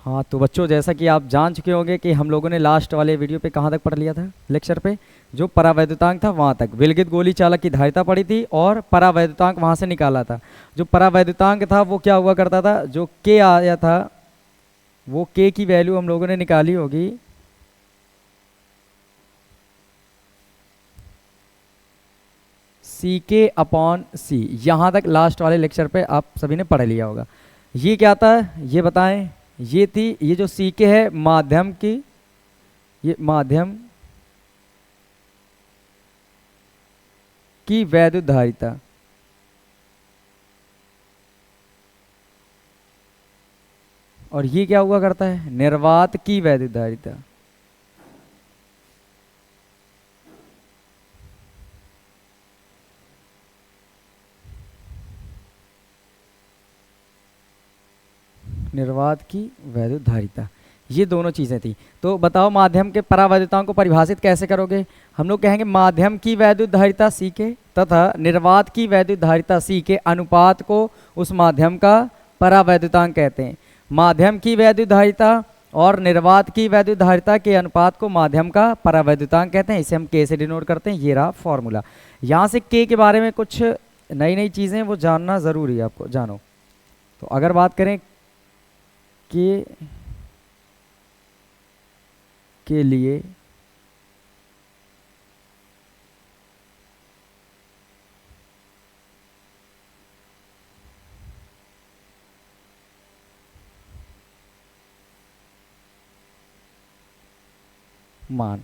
हाँ तो बच्चों, जैसा कि आप जान चुके होंगे कि हम लोगों ने लास्ट वाले वीडियो पे कहाँ तक पढ़ लिया था, लेक्चर पे जो परावैद्युतांक था वहाँ तक विलगित गोली चालक की धारिता पड़ी थी और परावैद्युतांक वहाँ से निकाला था। जो परावैद्युतांक था वो क्या हुआ करता था, जो के आया था वो के की वैल्यू हम लोगों ने निकाली होगी सी के अपॉन सी। यहाँ तक लास्ट वाले लेक्चर पे आप सभी ने पढ़ लिया होगा। ये क्या था ये बताएं। ये थी, ये जो सी के है माध्यम की, ये माध्यम की वैद्युत धारिता। और ये क्या हुआ करता है, निर्वात की वैद्युत धारिता। निर्वात की वैद्युत धारिता, ये दोनों चीजें थी। तो बताओ माध्यम के परावैद्युताओं को परिभाषित कैसे करोगे। हम लोग कहेंगे माध्यम की वैद्युत धारिता सी के तथा निर्वात की वैद्युत धारिता सी के अनुपात को उस माध्यम का परावैद्युतांक कहते हैं। माध्यम की वैद्युत धारिता और निर्वात की वैद्युत धारिता के अनुपात को माध्यम का परावैद्युतांक कहते हैं। इसे हम के से डिनोट करते हैं। ये रहा फॉर्मूला। यहाँ से के बारे में कुछ नई नई चीज़ें वो जानना ज़रूरी है, आपको जानो। तो अगर बात करें के लिए मान,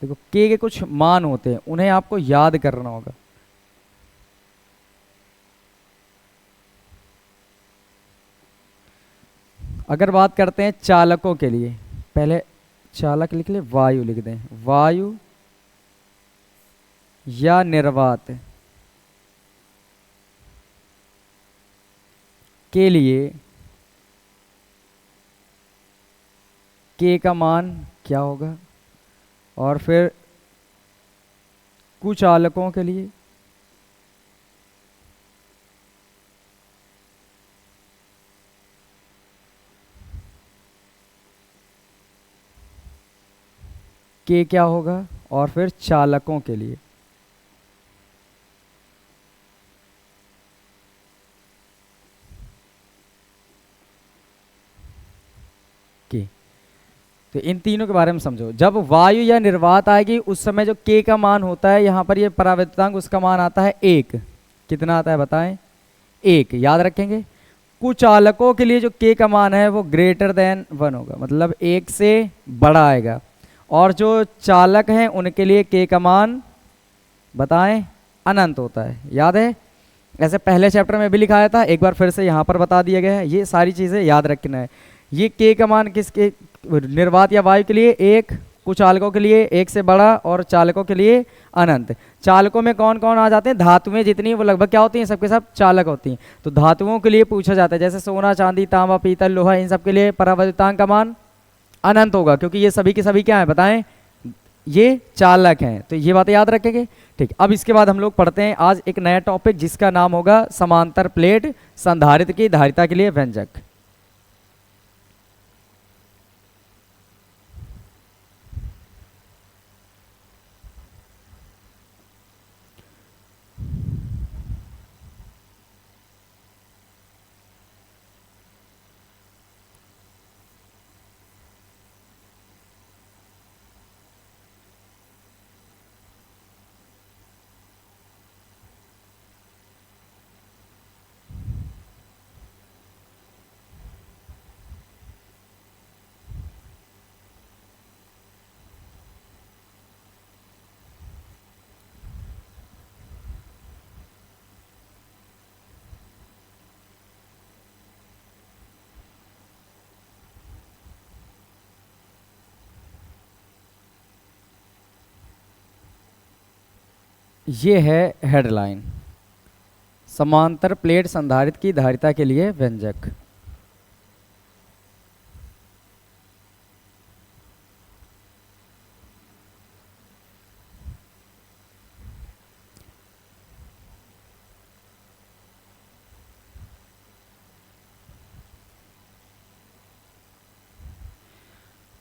देखो के कुछ मान होते हैं, उन्हें आपको याद करना होगा। अगर बात करते हैं चालकों के लिए, पहले चालक लिख ले, वायु लिख दें, वायु या निर्वात के लिए के का मान क्या होगा, और फिर कुचालकों के लिए के क्या होगा, और फिर चालकों के लिए के। तो इन तीनों के बारे में समझो। जब वायु या निर्वात आएगी उस समय जो के का मान होता है, यहाँ पर ये परावैद्युतांक, उसका मान आता है 1। कितना आता है बताएं, 1 याद रखेंगे। कुचालकों के लिए जो के का मान है वो ग्रेटर देन 1 होगा, मतलब 1 से बड़ा आएगा। और जो चालक हैं उनके लिए के का मान बताएं अनंत होता है, याद है। ऐसे पहले चैप्टर में भी लिखाया था, एक बार फिर से यहाँ पर बता दिया गया है। ये सारी चीज़ें याद रखना है। ये के का मान किसके, निर्वात या वायु के लिए 1, कुचालकों के लिए 1 से बड़ा, और चालकों के लिए अनंत। चालकों में कौन कौन आ जाते हैं, धातुएं जितनी वो लगभग क्या होती हैं, सबके सब चालक होती हैं। तो धातुओं के लिए पूछा जाता है, जैसे सोना, चांदी, तांबा, पीतल, लोहा, इन सब के लिए परावैद्युतांक का मान अनंत होगा, क्योंकि ये सभी के सभी क्या है बताएं, ये चालक हैं। तो ये बातें याद रखेंगे। ठीक, अब इसके बाद हम लोग पढ़ते हैं आज एक नया टॉपिक जिसका नाम होगा समांतर प्लेट संधारित्र की धारिता के लिए व्यंजक। ये है हेडलाइन, समांतर प्लेट संधारित्र की धारिता के लिए व्यंजक।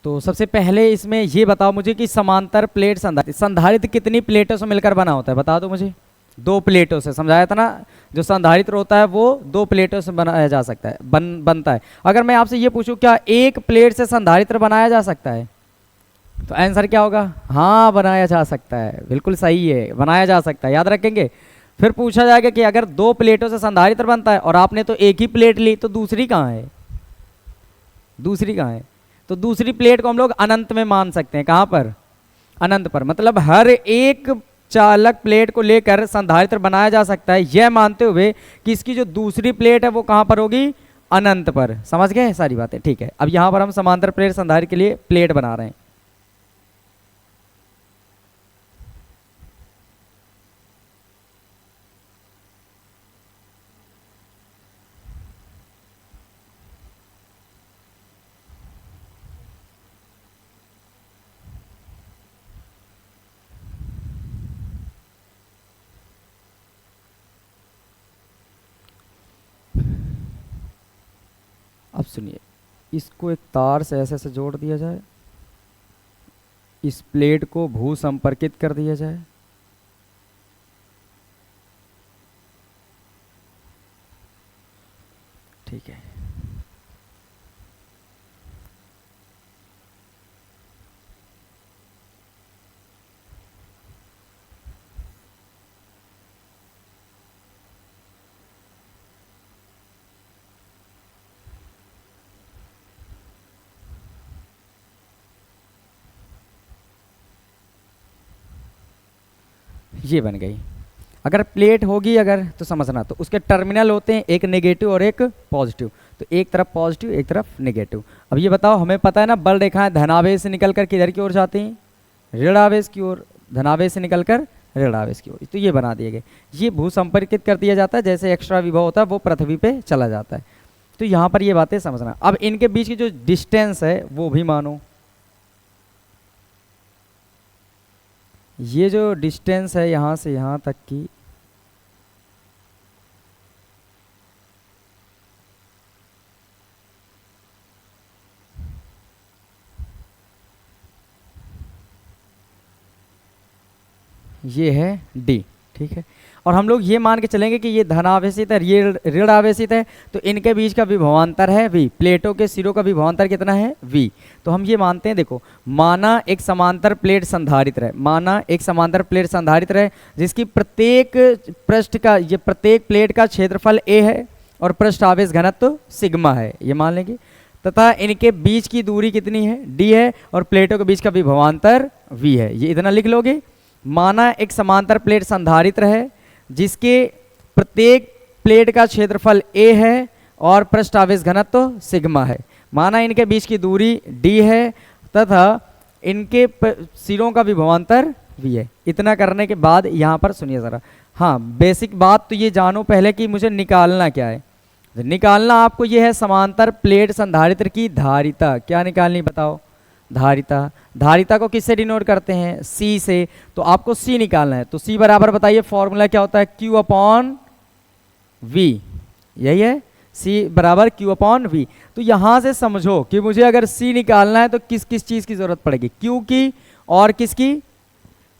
तो सबसे पहले इसमें ये बताओ मुझे कि समांतर प्लेट संधारित्र, संधारित्र कितनी प्लेटों से मिलकर बना होता है, बता दो मुझे। दो प्लेटों से, समझाया था ना, जो संधारित्र होता है वो दो प्लेटों से बनाया जा सकता है, बनता है। अगर मैं आपसे ये पूछूं क्या एक प्लेट से संधारित्र बनाया जा सकता है, तो आंसर क्या होगा? हाँ, बनाया जा सकता है, बिल्कुल सही है, बनाया जा सकता है, याद रखेंगे। फिर पूछा जाएगा कि अगर दो प्लेटों से संधारित्र बनता है और आपने तो एक ही प्लेट ली, तो दूसरी कहाँ है? दूसरी कहाँ है? तो दूसरी प्लेट को हम लोग अनंत में मान सकते हैं। कहाँ पर? अनंत पर। मतलब हर एक चालक प्लेट को लेकर संधारित्र बनाया जा सकता है, यह मानते हुए कि इसकी जो दूसरी प्लेट है वो कहाँ पर होगी? अनंत पर। समझ गए सारी बातें? ठीक है, अब यहाँ पर हम समांतर प्लेट संधारित्र के लिए प्लेट बना रहे हैं। अब सुनिए, इसको एक तार से ऐसे जोड़ दिया जाए, इस प्लेट को भू संपर्कित कर दिया जाए, ठीक है। ये बन गई। अगर प्लेट होगी अगर, तो समझना, तो उसके टर्मिनल होते हैं, एक नेगेटिव और एक पॉजिटिव। तो एक तरफ पॉजिटिव, एक तरफ नेगेटिव। अब ये बताओ, हमें पता है ना बल रेखाएं धनावेश से निकलकर किधर की ओर जाती हैं? ऋणावेश की ओर। धनावेश से निकलकर ऋणावेश की ओर। तो ये बना दिए गए। ये भू संपर्कित कर दिया जाता है, जैसे एक्स्ट्रा विभव होता है वो पृथ्वी पे चला जाता है। तो यहाँ पर ये बातें समझना। अब इनके बीच की जो डिस्टेंस है वो भी मानो। ये जो डिस्टेंस है यहाँ से यहाँ तक की, ये है डी, ठीक है। और हम लोग ये मान के चलेंगे कि ये धनावेशित है, ये ऋण आवेशित है, तो इनके बीच का विभवांतर है v। प्लेटों के सिरों का विभवांतर कितना है? v। तो हम ये मानते हैं, देखो, माना एक समांतर प्लेट संधारित्र है, माना एक समांतर प्लेट संधारित्र है जिसकी प्रत्येक पृष्ठ का, ये प्रत्येक प्लेट का क्षेत्रफल a है और पृष्ठ आवेश घनत्व सिग्मा है, ये मान लेंगे। तथा इनके बीच की दूरी कितनी है? d है, और प्लेटों के बीच का विभवांतर v है। ये इतना लिख लोगे। माना एक समांतर प्लेट संधारित्र है जिसके प्रत्येक प्लेट का क्षेत्रफल a है और पृष्ठ आवेश घनत्व सिग्मा है। माना इनके बीच की दूरी d है तथा इनके सिरों का विभवांतर v है। इतना करने के बाद यहाँ पर सुनिए ज़रा, हाँ, बेसिक बात तो ये जानो पहले कि मुझे निकालना क्या है। निकालना आपको ये है समांतर प्लेट संधारित्र की धारिता। क्या निकालनी बताओ? धारिता। धारिता को किससे डिनोट करते हैं? C से। तो आपको C निकालना है। तो C बराबर बताइए फॉर्मूला क्या होता है? Q अपॉन V, यही है। C बराबर Q अपॉन V। तो यहाँ से समझो कि मुझे अगर C निकालना है तो किस किस चीज़ की ज़रूरत पड़ेगी? Q की और किसकी?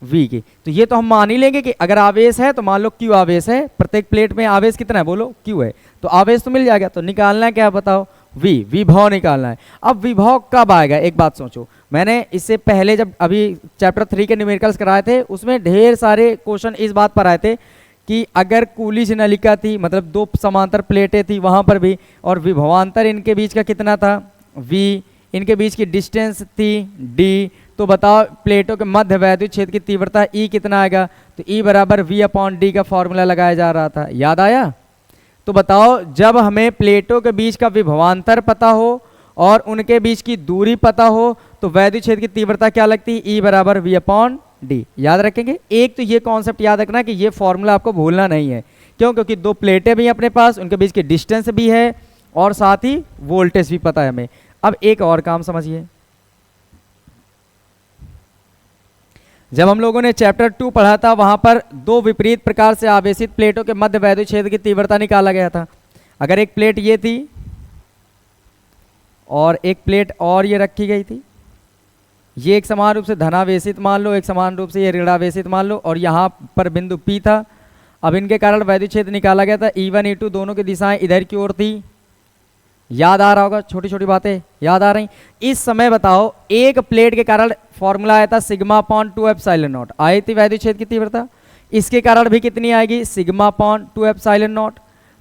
V की। तो ये तो हम मान ही लेंगे कि अगर आवेश है तो मान लो Q आवेश है, प्रत्येक प्लेट में आवेश कितना है? बोलो, Q है, तो आवेश तो मिल जाएगा। तो निकालना है क्या बताओ? V, विभव निकालना है। अब विभव कब आएगा? एक बात सोचो, मैंने इससे पहले जब अभी चैप्टर 3 के न्यूमेरिकल्स कराए थे उसमें ढेर सारे क्वेश्चन इस बात पर आए थे कि अगर कूलिज नलिका थी, मतलब दो समांतर प्लेटें थी वहाँ पर भी, और विभवांतर इनके बीच का कितना था? V, इनके बीच की डिस्टेंस थी D, तो बताओ प्लेटों के मध्य वैद्युत क्षेत्र की तीव्रता E कितना आएगा? तो E बराबर V अपॉन D का फॉर्मूला लगाया जा रहा था, याद आया? तो बताओ, जब हमें प्लेटों के बीच का विभवांतर पता हो और उनके बीच की दूरी पता हो तो वैद्युत क्षेत्र की तीव्रता क्या लगती है? E बराबर V अपॉन D। याद रखेंगे। एक तो ये कॉन्सेप्ट याद रखना कि ये फॉर्मूला आपको भूलना नहीं है। क्यों? क्योंकि दो प्लेटें भी अपने पास, उनके बीच की डिस्टेंस भी है और साथ ही वोल्टेज भी पता है हमें। अब एक और काम समझिए, जब हम लोगों ने चैप्टर 2 पढ़ा था वहां पर दो विपरीत प्रकार से आवेशित प्लेटों के मध्य वैद्युत क्षेत्र की तीव्रता निकाला गया था। अगर एक प्लेट ये थी और एक प्लेट और ये रखी गई थी, ये एक समान रूप से धनावेशित मान लो, एक समान रूप से ये ऋणावेशित मान लो, और यहाँ पर बिंदु P था। अब इनके कारण वैद्युत क्षेत्र निकाला गया था, E1 E2 दोनों की दिशाएं इधर की ओर थी। याद आ रहा होगा, छोटी छोटी बातें याद आ रही। इस समय बताओ एक प्लेट के कारण फॉर्मूला आया था सिग्मा अपॉन 2 एप्सिलॉन नॉट, आई थी वैद्युत क्षेत्र की तीव्रता। इसके कारण भी कितनी आएगी, सिग्मा अपॉन 2 एप्सिलॉन नॉट।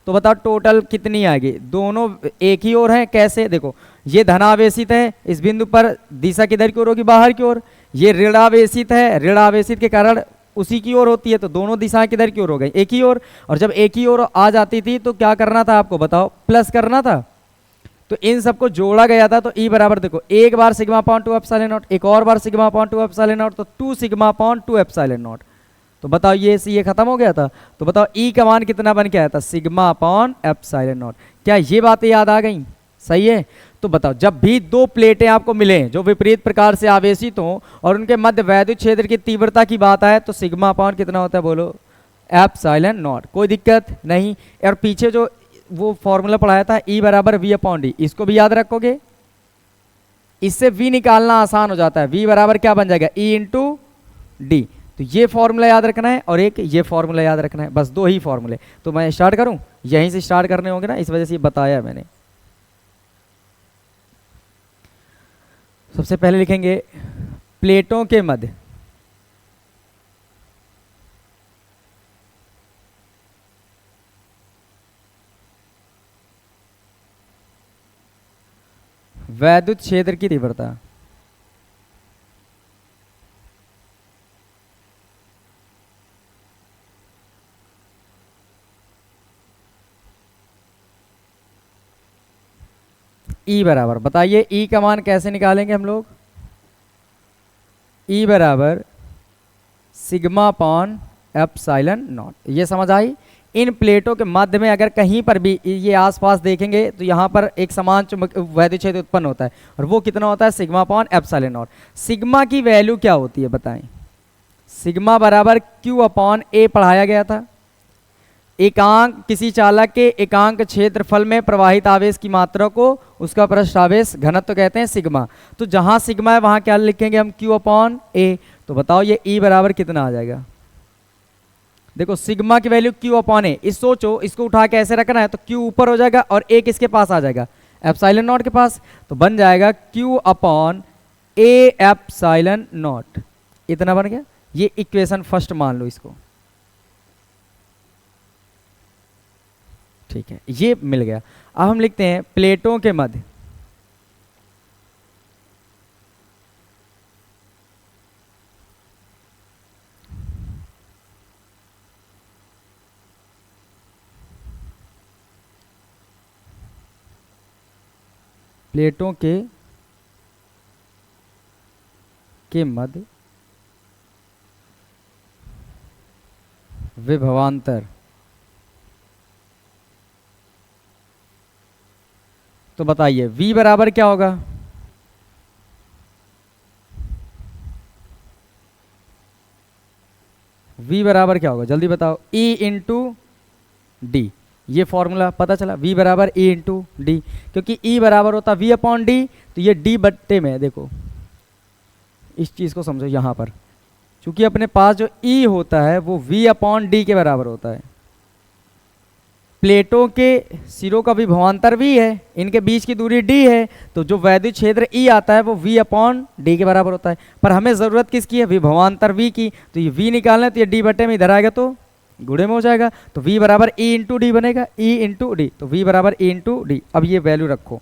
तो बताओ टोटल कितनी आएगी, दोनों एक ही ओर हैं। कैसे, देखो ये धनावेशित है, इस बिंदु पर दिशा किधर की ओर होगी, बाहर की ओर। ये ऋणावेशित है, ऋणावेशित के कारण उसी की ओर होती है, तो दोनों दिशाएं किधर की ओर हो गई, एक ही ओर। और जब एक ही ओर आ जाती थी तो क्या करना था आपको बताओ, प्लस करना था। तो इन सबको जोड़ा गया था, तो E बराबर देखो एक बार सिग्मा अपॉन 2 एप्सिलॉन नॉट, एक और बार सिग्मा अपॉन 2 एप्सिलॉन नॉट, तो 2 सिग्मा अपॉन 2 एप्सिलॉन नॉट। तो बताओ ये खत्म हो गया था। तो बताओ E का मान कितना बन के आया था, सिग्मा अपॉन एप्सिलॉन नॉट। क्या ये बातें याद आ गई, सही है। तो बताओ जब भी दो प्लेटें आपको मिले जो विपरीत प्रकार से आवेशित हों और उनके मध्य वैद्युत क्षेत्र की तीव्रता की बात आए, तो सिग्मा अपॉन कितना होता है बोलो, एप्सिलॉन नॉट। कोई दिक्कत नहीं। और पीछे जो वो फॉर्मूला पढ़ाया था E बराबर V अपॉन डी, इसको भी याद रखोगे, इससे V निकालना आसान हो जाता है। V बराबर क्या बन जाएगा, E इंटू डी। तो ये फॉर्मूला याद रखना है और एक ये फॉर्मूला याद रखना है, बस दो ही फॉर्मूले। तो मैं स्टार्ट करूं, यहीं से स्टार्ट करने होंगे ना, इस वजह से ये बताया मैंने। सबसे पहले लिखेंगे प्लेटों के मध्य वैद्युत क्षेत्र की तीव्रता। E बराबर, बताइए E का मान कैसे निकालेंगे हम लोग। E बराबर सिग्मा अपॉन एप्सिलॉन नॉट। ये समझ आई। इन प्लेटों के मध्य में अगर कहीं पर भी ये आसपास देखेंगे तो यहाँ पर एक समान चुंबक वैद्युत क्षेत्र उत्पन्न होता है, और वो कितना होता है, sigma upon epsilon not. Sigma की वैल्यू क्या होती है बताएं, सिग्मा बराबर Q अपॉन A पढ़ाया गया था। एकांक, किसी चालक के एकांक क्षेत्रफल में प्रवाहित आवेश की मात्रा को उसका पृष्ठ आवेश घनत्व कहते हैं सिग्मा। तो जहां सिग्मा है वहां क्या लिखेंगे हम, Q अपॉन A। तो बताओ ये E बराबर कितना आ जाएगा। देखो सिग्मा की वैल्यू Q अपॉन A, इस सोचो इसको उठा के ऐसे रखना है तो Q ऊपर हो जाएगा और A किसके पास आ जाएगा, एप्सिलॉन नॉट के पास। तो बन जाएगा Q upon A epsilon not, इतना बन गया। ये इक्वेशन फर्स्ट मान लो इसको, ठीक है, ये मिल गया। अब हम लिखते हैं प्लेटों के मध्य प्लेटों के मध्य विभवांतर। तो बताइए V बराबर क्या होगा, V बराबर क्या होगा जल्दी बताओ, E इंटू डी। ये फॉर्मूला पता चला, V बराबर E इंटू डी, क्योंकि E बराबर होता V अपॉन डी, तो ये D बट्टे में, देखो इस चीज़ को समझो यहाँ पर, क्योंकि अपने पास जो E होता है वो V अपॉन डी के बराबर होता है। प्लेटों के सिरों का विभवांतर V है, इनके बीच की दूरी D है, तो जो वैद्युत क्षेत्र E आता है वो V अपॉन डी के बराबर होता है। पर हमें ज़रूरत किसकी है, विभवांतर V की। तो ये V निकालना है, तो ये D बट्टे में इधर आएगा तो गुणे में हो जाएगा, तो V बराबर E इंटू डी बनेगा, E इंटू डी। तो V बराबर E इंटू डी। अब ये वैल्यू रखो,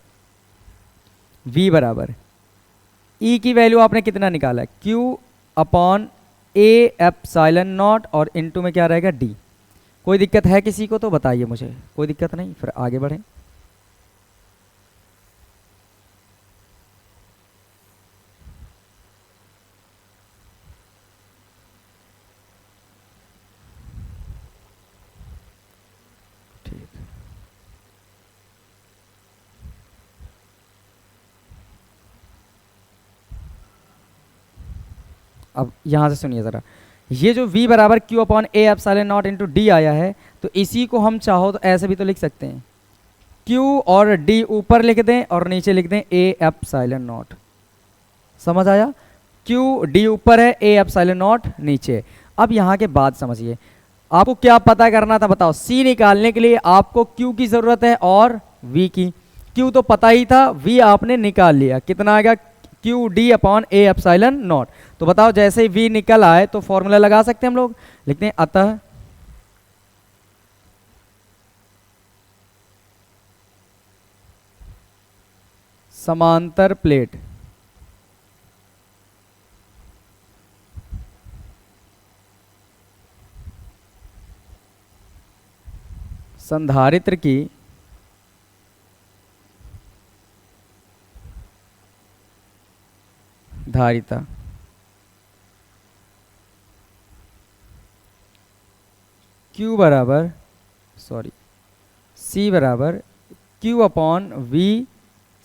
V बराबर E की वैल्यू आपने कितना निकाला है, Q upon A epsilon not, और इंटू में क्या रहेगा D। कोई दिक्कत है किसी को तो बताइए मुझे, कोई दिक्कत नहीं, फिर आगे बढ़ें। ठीक, अब यहां से सुनिए ज़रा, ये जो V बराबर Q upon A epsilon not into D आया है, तो इसी को हम चाहो तो ऐसे भी तो लिख सकते हैं, Q और D ऊपर लिख दें और नीचे लिख दें A एप्सिलॉन नॉट। समझ आया। क्यू डी ऊपर है, ए एप्सिलॉन नॉट नीचे। अब यहाँ के बाद समझिए, आपको क्या पता करना था बताओ। सी निकालने के लिए आपको क्यू की जरूरत है और वी की। क्यू तो पता ही था, वी आपने निकाल लिया, कितना आएगा Q D upon A epsilon not. तो बताओ जैसे ही वी निकल आए तो फॉर्मूला लगा सकते हैं हम लोग, लिखते हैं अतः समांतर प्लेट संधारित्र की धारिता Q बराबर C बराबर Q अपॉन V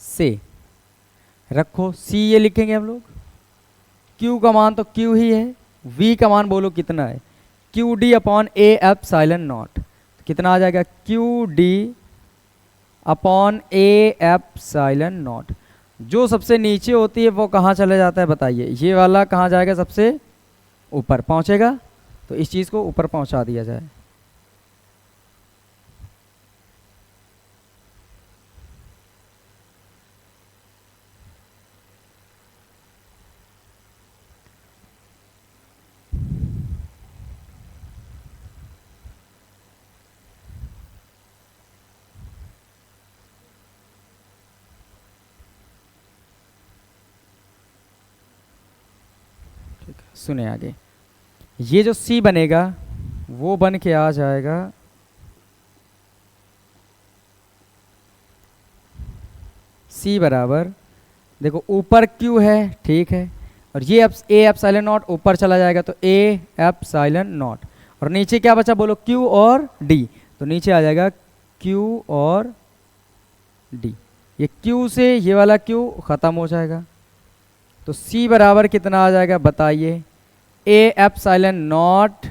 से रखो। C ये लिखेंगे हम लोग, Q का मान तो Q ही है, V का मान बोलो कितना है, Q D upon A epsilon not. कितना आ जाएगा Q D upon A epsilon not. जो सबसे नीचे होती है वो कहाँ चले जाता है बताइए, ये वाला कहाँ जाएगा, सबसे ऊपर पहुँचेगा। तो इस चीज़ को ऊपर पहुँचा दिया जाए। सुने आगे, ये जो C बनेगा वो बन के आ जाएगा C बराबर, देखो ऊपर Q है ठीक है, और ये ए एप्सिलॉन नॉट ऊपर चला जाएगा तो ए एप्सिलॉन नॉट, और नीचे क्या बचा बोलो Q और D। तो नीचे आ जाएगा Q और D। ये Q से ये वाला Q खत्म हो जाएगा, तो C बराबर कितना आ जाएगा बताइए, A epsilon not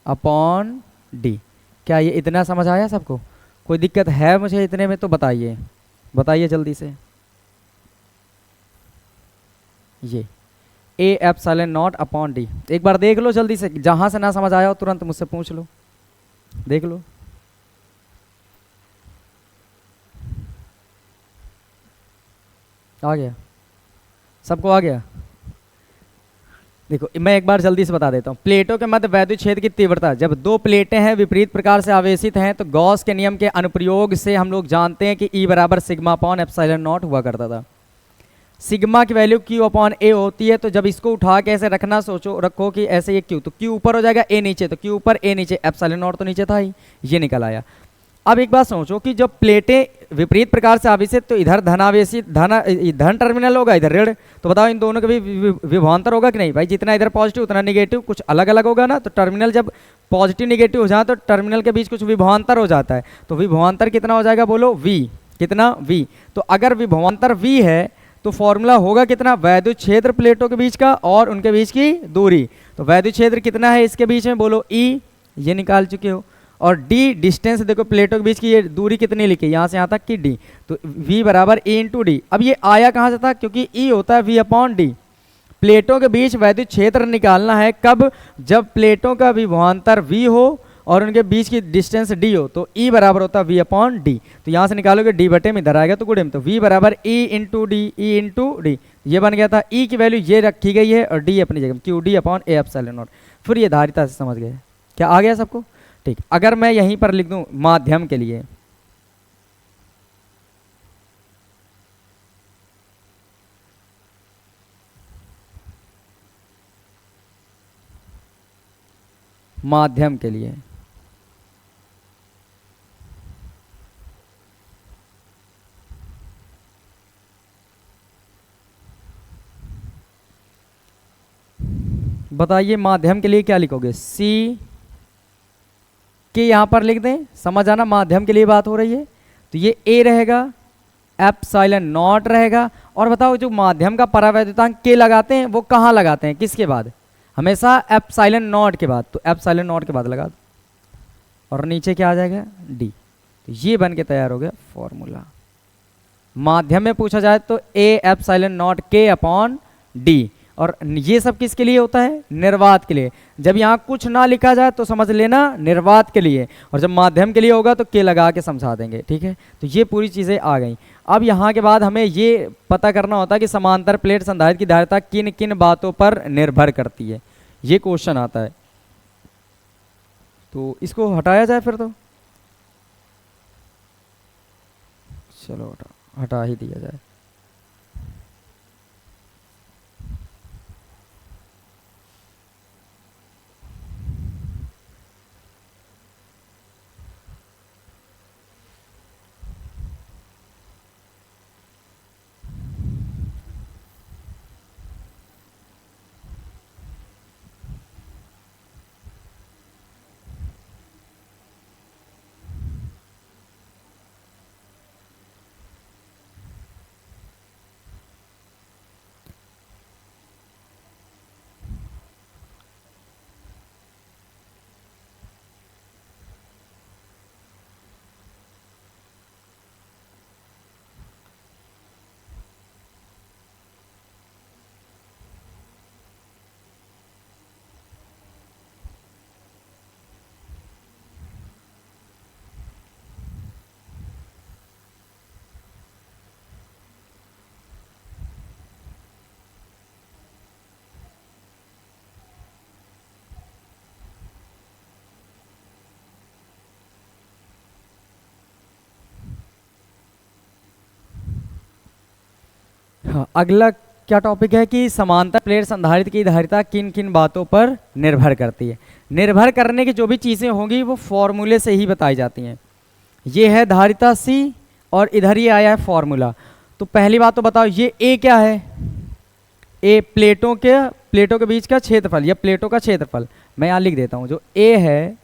upon D. क्या ये इतना समझ आया सबको, कोई दिक्कत है मुझे इतने में तो बताइए, बताइए जल्दी से। ये A epsilon not upon D एक बार देख लो जल्दी से, जहां से ना समझ आया हो तुरंत मुझसे पूछ लो, देख लो। आ गया सबको, आ गया। देखो मैं एक बार जल्दी से बता देता हूँ, प्लेटों के मध्य वैद्युत क्षेत्र की तीव्रता, जब दो प्लेटें हैं विपरीत प्रकार से आवेशित हैं तो गॉस के नियम के अनुप्रयोग से हम लोग जानते हैं कि E बराबर सिग्मा अपॉन एप्सिलॉन नॉट हुआ करता था। सिग्मा की वैल्यू Q अपॉन A होती है, तो जब इसको उठा के ऐसे रखना, सोचो रखो कि ऐसे ये Q, तो Q ऊपर हो जाएगा A नीचे, तो Q ऊपर A नीचे, एप्सिलॉन नॉट तो नीचे था ही, ये निकल आया। अब एक बात सोचो कि जब प्लेटें विपरीत प्रकार से आवेशित, तो इधर धनावेशित धन टर्मिनल होगा, इधर ऋण, तो बताओ इन दोनों के भी विभवांतर होगा कि नहीं भाई, जितना इधर पॉजिटिव उतना निगेटिव, कुछ अलग अलग होगा ना। तो टर्मिनल जब पॉजिटिव निगेटिव हो जाए तो टर्मिनल के बीच कुछ विभवांतर हो जाता है, तो विभवांतर कितना हो जाएगा बोलो V, कितना V। तो अगर विभवांतर V है तो फॉर्मूला होगा कितना, वैद्युत क्षेत्र प्लेटों के बीच का और उनके बीच की दूरी। तो वैद्युत क्षेत्र कितना है इसके बीच में बोलो E, ये निकाल चुके हो, और D डिस्टेंस देखो प्लेटों के बीच की ये दूरी कितनी लिखी, यहाँ से यहाँ तक की D, तो V बराबर E इंटू डी। अब ये आया कहाँ से था, क्योंकि E होता है V अपॉन डी। प्लेटों के बीच वैद्युत क्षेत्र निकालना है कब, जब प्लेटों का विभवांतर V हो और उनके बीच की डिस्टेंस D हो, तो E बराबर होता है V अपॉन डी। तो यहाँ से निकालोगे D बटे में, इधर आएगा तो गुणे में, तो V बराबर E into D, E into D, ये बन गया था। E की वैल्यू ये रखी गई है और D अपनी जगह, Q D upon A epsilon not. फिर ये धारिता से समझ गए, क्या आ गया सबको, ठीक। अगर मैं यहीं पर लिख दूं माध्यम के लिए, माध्यम के लिए बताइए, माध्यम के लिए क्या लिखोगे, C के यहाँ पर लिख दें, समझ आना माध्यम के लिए बात हो रही है, तो ये A रहेगा, एप्सिलॉन नॉट रहेगा। और बताओ जो माध्यम का परावैद्युतांक K लगाते हैं वो कहाँ लगाते हैं, किसके बाद, हमेशा एप्सिलॉन नॉट के बाद, तो एप्सिलॉन नॉट के बाद लगा दो, और नीचे क्या आ जाएगा D। तो ये बन के तैयार हो गया फॉर्मूला, माध्यम में पूछा जाए तो ए एप्सिलॉन नॉट के अपॉन डी, और ये सब किसके लिए होता है? निर्वात के लिए। जब यहाँ कुछ ना लिखा जाए तो समझ लेना निर्वात के लिए, और जब माध्यम के लिए होगा तो के लगा के समझा देंगे, ठीक है। तो ये पूरी चीज़ें आ गई। अब यहाँ के बाद हमें ये पता करना होता है कि समांतर प्लेट संधारित्र की धारिता किन किन बातों पर निर्भर करती है, ये क्वेश्चन आता है। तो इसको हटाया जाए फिर, तो चलो हटा ही दिया जाए। हाँ, अगला क्या टॉपिक है कि समांतर प्लेट संधारित्र की धारिता किन किन बातों पर निर्भर करती है। निर्भर करने की जो भी चीज़ें होंगी वो फॉर्मूले से ही बताई जाती हैं। ये है धारिता सी और इधर ये आया है फॉर्मूला। तो पहली बात तो बताओ ये ए क्या है? ए प्लेटों के बीच का क्षेत्रफल या प्लेटों का क्षेत्रफल। मैं यहाँ लिख देता हूँ, जो ए है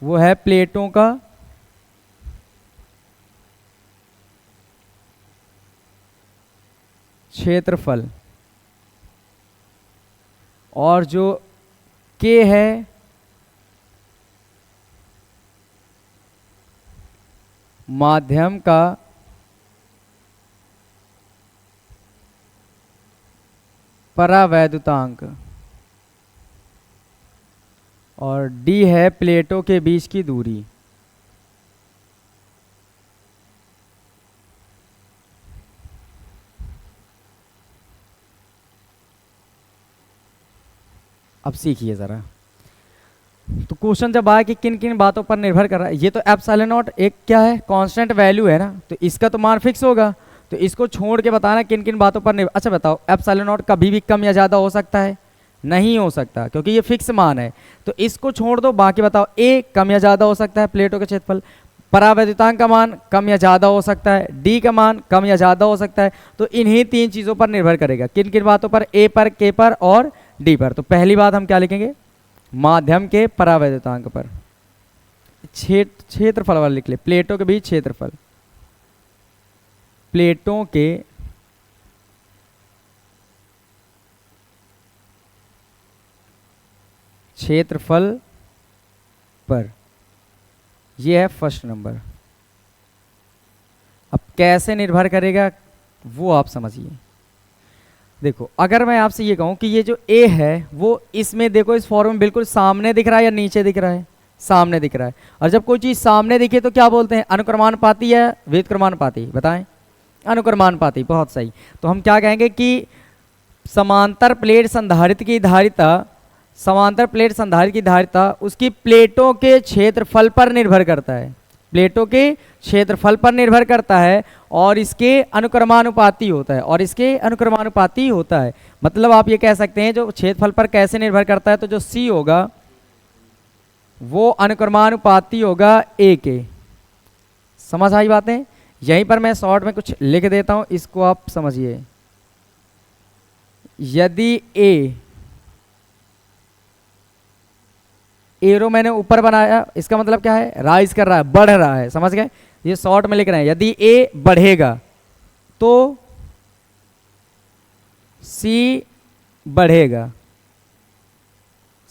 वो है प्लेटों का क्षेत्रफल, और जो के है माध्यम का परावैद्युतांक, और डी है प्लेटों के बीच की दूरी। अब सीखिए ज़रा। तो क्वेश्चन जब आया कि किन किन बातों पर निर्भर कर रहा है, ये तो एप्सिलॉन नॉट एक क्या है? कांस्टेंट वैल्यू है ना, तो इसका तो मान फिक्स होगा। तो इसको छोड़ के बताना किन किन बातों पर निर्भर। अच्छा बताओ, एप्सिलॉन नॉट कभी भी कम या ज़्यादा हो सकता है? नहीं हो सकता, क्योंकि ये फिक्स मान है। तो इसको छोड़ दो, बाकी बताओ। ए कम या ज़्यादा हो सकता है प्लेटों के क्षेत्रफल, परावैद्युतांक का मान कम या ज़्यादा हो सकता है, डी का मान कम या ज़्यादा हो सकता है। तो इन्हीं तीन चीज़ों पर निर्भर करेगा। किन किन बातों पर? ए पर, के पर और डी पर। तो पहली बात हम क्या लिखेंगे? माध्यम के परावैद्युतांक पर। क्षेत्रफल वाला लिख ले, प्लेटों के बीच क्षेत्रफल, प्लेटों के क्षेत्रफल पर, यह है फर्स्ट नंबर। अब कैसे निर्भर करेगा वो आप समझिए। देखो, अगर मैं आपसे ये कहूं कि ये जो ए है वो इसमें देखो, इस फॉर्म में बिल्कुल सामने दिख रहा है या नीचे दिख रहा है? सामने दिख रहा है। और जब कोई चीज सामने दिखे तो क्या बोलते हैं? अनुक्रमानुपाती या व्युत्क्रमानुपाती? बताएं। अनुक्रमानुपाती, बहुत सही। तो हम क्या कहेंगे कि समांतर प्लेट संधारित्र की धारिता, समांतर प्लेट संधारित्र की धारिता उसकी प्लेटों के क्षेत्रफल पर निर्भर करता है। प्लेटों के क्षेत्रफल पर निर्भर करता है और इसके अनुक्रमानुपाती होता है, और इसके अनुक्रमानुपाती होता है। मतलब आप ये कह सकते हैं जो क्षेत्रफल पर कैसे निर्भर करता है, तो जो सी होगा वो अनुक्रमानुपाती होगा ए के। समझ आई बातें? यहीं पर मैं शॉर्ट में कुछ लिख देता हूं, इसको आप समझिए। यदि ए, एरो मैंने ऊपर बनाया, इसका मतलब क्या है? राइज कर रहा है, बढ़ रहा है। समझ गए? ये शॉर्ट में लिख रहे हैं, यदि ए बढ़ेगा तो सी बढ़ेगा।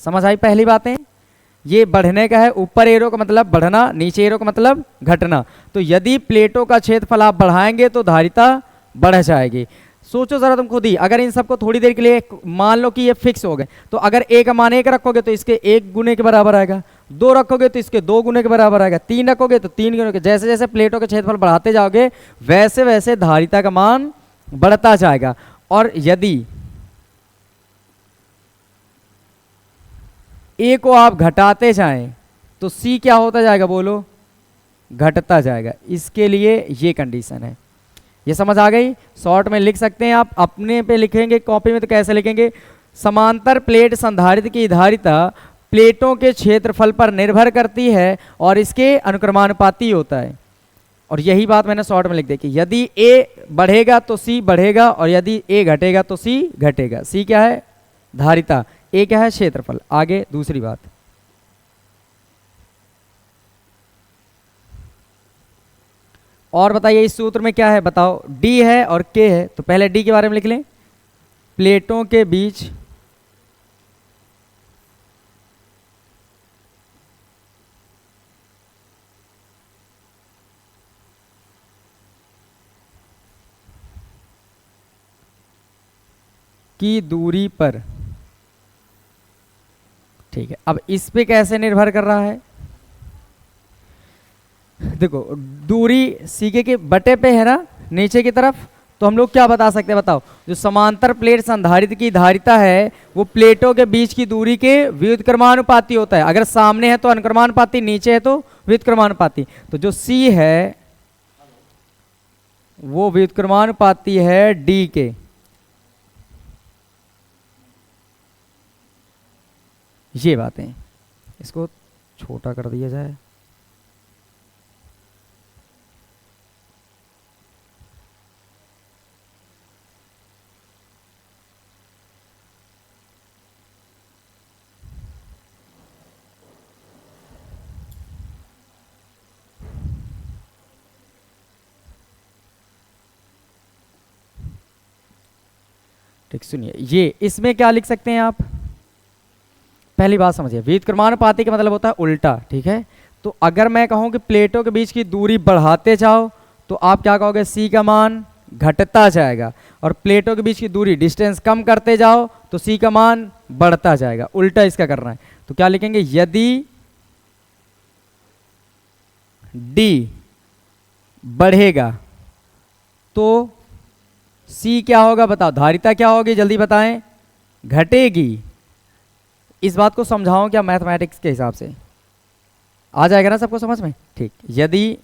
समझ आई पहली बातें? ये बढ़ने का है, ऊपर एरो का मतलब बढ़ना, नीचे एरो का मतलब घटना। तो यदि प्लेटों का क्षेत्रफल आप बढ़ाएंगे तो धारिता बढ़ जाएगी। सोचो जरा तुम खुद ही, अगर इन सबको थोड़ी देर के लिए मान लो कि ये फिक्स हो गए, तो अगर ए का मान 1 रखोगे तो इसके 1 गुने के बराबर आएगा, 2 रखोगे तो इसके 2 गुने के बराबर आएगा, 3 रखोगे तो 3 गुने के। जैसे जैसे प्लेटों के क्षेत्रफल बढ़ाते जाओगे वैसे वैसे धारिता का मान बढ़ता जाएगा। और यदि ए को आप घटाते जाएं तो सी क्या होता जाएगा, बोलो, घटता जाएगा। इसके लिए ये कंडीशन है। ये समझ आ गई? शॉर्ट में लिख सकते हैं आप, अपने पे लिखेंगे कॉपी में तो कैसे लिखेंगे, समांतर प्लेट संधारित्र की धारिता प्लेटों के क्षेत्रफल पर निर्भर करती है और इसके अनुक्रमानुपाती होता है। और यही बात मैंने शॉर्ट में लिख दी कि यदि ए बढ़ेगा तो सी बढ़ेगा और यदि ए घटेगा तो सी घटेगा। सी क्या है, धारिता, ए क्या है, क्षेत्रफल। आगे दूसरी बात, और बताइए इस सूत्र में क्या है, बताओ। डी है और के है, तो पहले डी के बारे में लिख लें। प्लेटों के बीच की दूरी पर, ठीक है। अब इस पे कैसे निर्भर कर रहा है, देखो दूरी सीके के बटे पे है ना, नीचे की तरफ, तो हम लोग क्या बता सकते हैं, बताओ। जो समांतर प्लेट संधारित्र की धारिता है वो प्लेटों के बीच की दूरी के व्युत्क्रमानुपाती होता है। अगर सामने है तो अनुक्रमानुपाती, नीचे है तो व्युत्क्रमानुपाती। तो जो सी है वो व्युत्क्रमानुपाती है डी के। ये बातें, इसको छोटा कर दिया जाए। ठीक, सुनिए, ये इसमें क्या लिख सकते हैं आप, पहली बात समझिए, व्युत्क्रमानुपाती का मतलब होता है उल्टा, ठीक है। तो अगर मैं कहूं कि प्लेटों के बीच की दूरी बढ़ाते जाओ तो आप क्या कहोगे, सी का मान घटता जाएगा, और प्लेटों के बीच की दूरी डिस्टेंस कम करते जाओ तो सी का मान बढ़ता जाएगा। उल्टा इसका करना है, तो क्या लिखेंगे, यदि डी बढ़ेगा तो सी क्या होगा, बताओ, धारिता क्या होगी, जल्दी बताएं, घटेगी। इस बात को समझाओ क्या मैथमेटिक्स के हिसाब से, आ जाएगा ना सबको समझ में, ठीक। यदि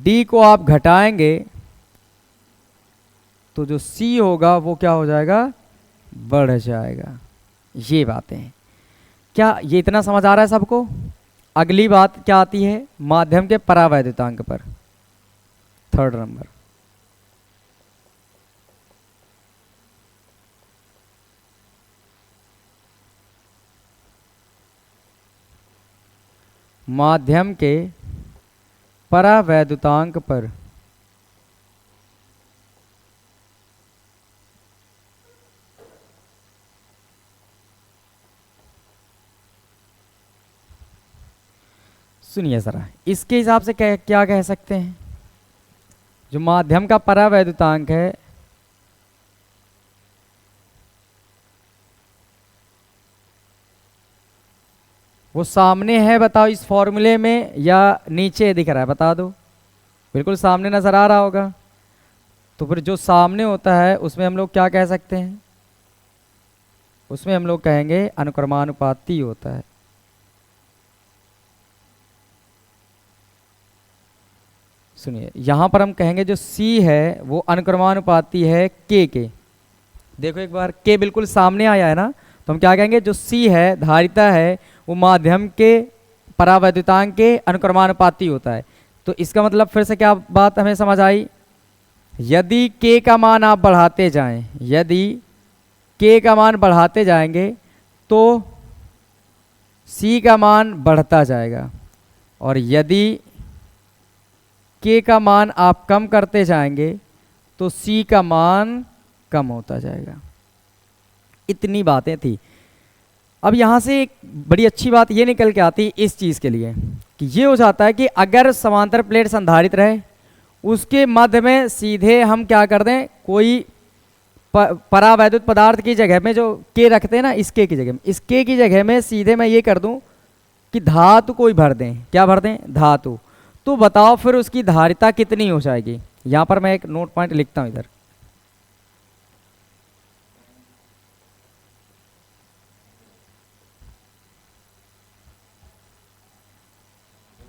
डी को आप घटाएंगे तो जो सी होगा वो क्या हो जाएगा, बढ़ जाएगा। ये बातें हैं, क्या ये इतना समझ आ रहा है सबको? अगली बात क्या आती है, माध्यम के परावैद्युतांक पर, 3rd नंबर। माध्यम के परावैद्युतांक पर सुनिए जरा, इसके हिसाब से क्या कह सकते हैं, जो माध्यम का परावैद्युतांक है वो सामने है, बताओ इस फॉर्मूले में, या नीचे दिख रहा है, बता दो। बिल्कुल सामने नजर आ रहा होगा, तो फिर जो सामने होता है उसमें हम लोग क्या कह सकते हैं, उसमें हम लोग कहेंगे अनुक्रमानुपाती होता है। सुनिए, यहां पर हम कहेंगे जो C है वो अनुक्रमानुपाती है K के। देखो एक बार, K बिल्कुल सामने आया है ना, तो हम क्या कहेंगे, जो C है, धारिता है, वो माध्यम के परावैद्युतांक के अनुक्रमानुपाती होता है। तो इसका मतलब फिर से क्या बात हमें समझ आई, यदि K का मान आप बढ़ाते जाएं, यदि K का मान बढ़ाते जाएंगे तो C का मान बढ़ता जाएगा, और यदि K का मान आप कम करते जाएंगे तो C का मान कम होता जाएगा। इतनी बातें थी। अब यहाँ से एक बड़ी अच्छी बात ये निकल के आती है इस चीज़ के लिए कि ये हो जाता है कि अगर समांतर प्लेट संधारित रहे उसके मध्य में सीधे हम क्या कर दें, कोई परावैद्युत पदार्थ की जगह में जो के रखते हैं ना, इस के की जगह में, इस के की जगह में सीधे मैं ये कर दूं कि धातु कोई भर दें। क्या भर दें? धातु। तो बताओ फिर उसकी धारिता कितनी हो जाएगी। यहां पर मैं एक नोट पॉइंट लिखता हूं इधर।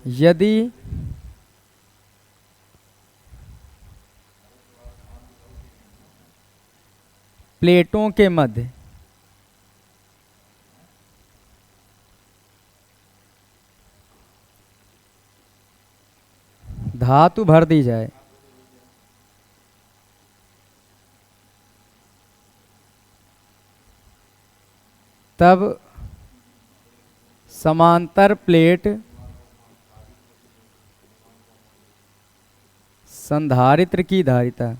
यदि प्लेटों के मध्य धातु भर दी जाए तब समांतर प्लेट संधारित्र की धारिता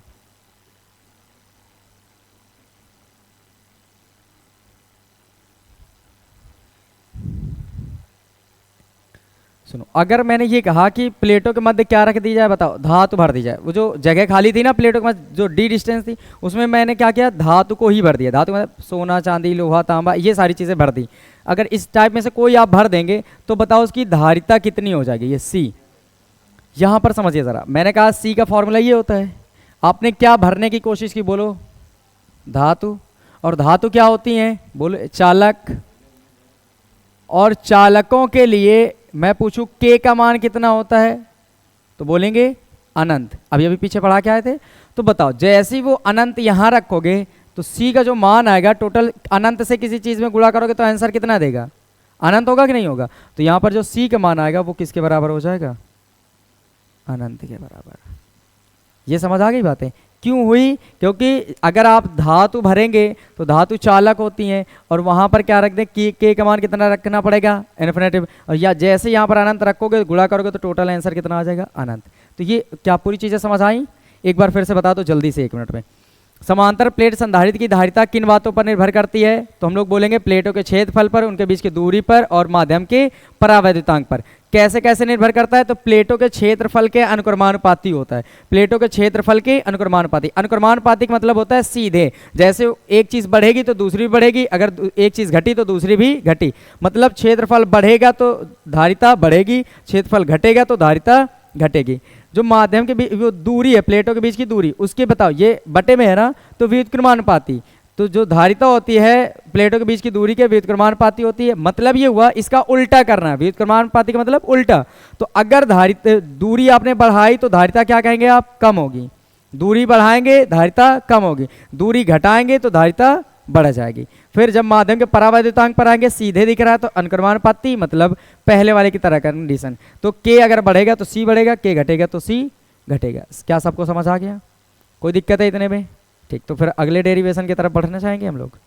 सुनो, अगर मैंने ये कहा कि प्लेटों के मध्य क्या रख दी जाए, बताओ, धातु भर दी जाए। वो जो जगह खाली थी ना प्लेटों के मध्य, जो डी डिस्टेंस थी, उसमें मैंने क्या किया, धातु को ही भर दिया। धातु मतलब सोना चांदी लोहा तांबा ये सारी चीज़ें भर दी। अगर इस टाइप में से कोई आप भर देंगे तो बताओ उसकी धारिता कितनी हो जाएगी। ये सी। यहाँ पर समझिए ज़रा, मैंने कहा सी का फॉर्मूला ये होता है। आपने क्या भरने की कोशिश की, बोलो? धातु। और धातु क्या होती हैं, बोलो? चालक। और चालकों के लिए मैं पूछूं के का मान कितना होता है तो बोलेंगे अनंत। अभी अभी पीछे पढ़ा के आए थे। तो बताओ, जैसे ही वो अनंत यहां रखोगे तो सी का जो मान आएगा टोटल अनंत से किसी चीज में गुणा करोगे तो आंसर कितना देगा, अनंत होगा कि नहीं होगा। तो यहां पर जो सी का मान आएगा वो किसके बराबर हो जाएगा, अनंत के बराबर। ये समझ आ गई बातें क्यों हुई? क्योंकि अगर आप धातु भरेंगे तो धातु चालक होती हैं और वहां पर क्या रख दें, के का मान कितना रखना पड़ेगा, इन्फिनिटिव। और या जैसे यहाँ पर अनंत रखोगे गुणा करोगे तो टोटल आंसर कितना आ जाएगा, अनंत। तो ये क्या पूरी चीजें समझ आई? एक बार फिर से बता दो जल्दी से, 1 मिनट में। समांतर प्लेट संधारित्र की धारिता किन बातों पर निर्भर करती है? तो हम लोग बोलेंगे प्लेटों के क्षेत्रफल पर, उनके बीच की दूरी पर और माध्यम के परावैद्युतांक पर। कैसे कैसे निर्भर करता है? तो प्लेटों के क्षेत्रफल के अनुक्रमानुपाती होता है। प्लेटों के क्षेत्रफल के अनुक्रमानुपाती। अनुक्रमानुपाती का मतलब होता है सीधे, जैसे एक चीज बढ़ेगी तो दूसरी बढ़ेगी, अगर एक चीज घटी तो दूसरी भी घटी। मतलब क्षेत्रफल बढ़ेगा तो धारिता बढ़ेगी, क्षेत्रफल घटेगा तो धारिता घटेगी। जो माध्यम के बीच वो दूरी है, प्लेटों के बीच की दूरी, उसके बताओ, ये बटे में है ना, तो व्युत्क्रमानुपाती। तो जो धारिता होती है प्लेटों के बीच की दूरी के व्युत्क्रमानुपाती होती है। मतलब ये हुआ, इसका उल्टा करना है। व्युत्क्रमानुपाती का मतलब उल्टा। तो अगर दूरी आपने बढ़ाई तो धारिता क्या कहेंगे आप, कम होगी। दूरी बढ़ाएंगे धारिता कम होगी, दूरी घटाएंगे तो धारिता बढ़ जाएगी। फिर जब माध्यम के परावैद्युतांक पर आएंगे, सीधे दिख रहा है तो अनुक्रमानुपाती, मतलब पहले वाले की तरह कंडीशन। तो के अगर बढ़ेगा तो सी बढ़ेगा, के घटेगा तो सी घटेगा। क्या सबको समझ आ गया? कोई दिक्कत है इतने में? ठीक, तो फिर अगले डेरिवेशन की तरफ बढ़ना चाहेंगे हम लोग।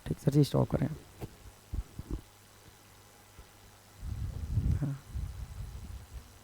ठीक सर जी, स्टॉप करें।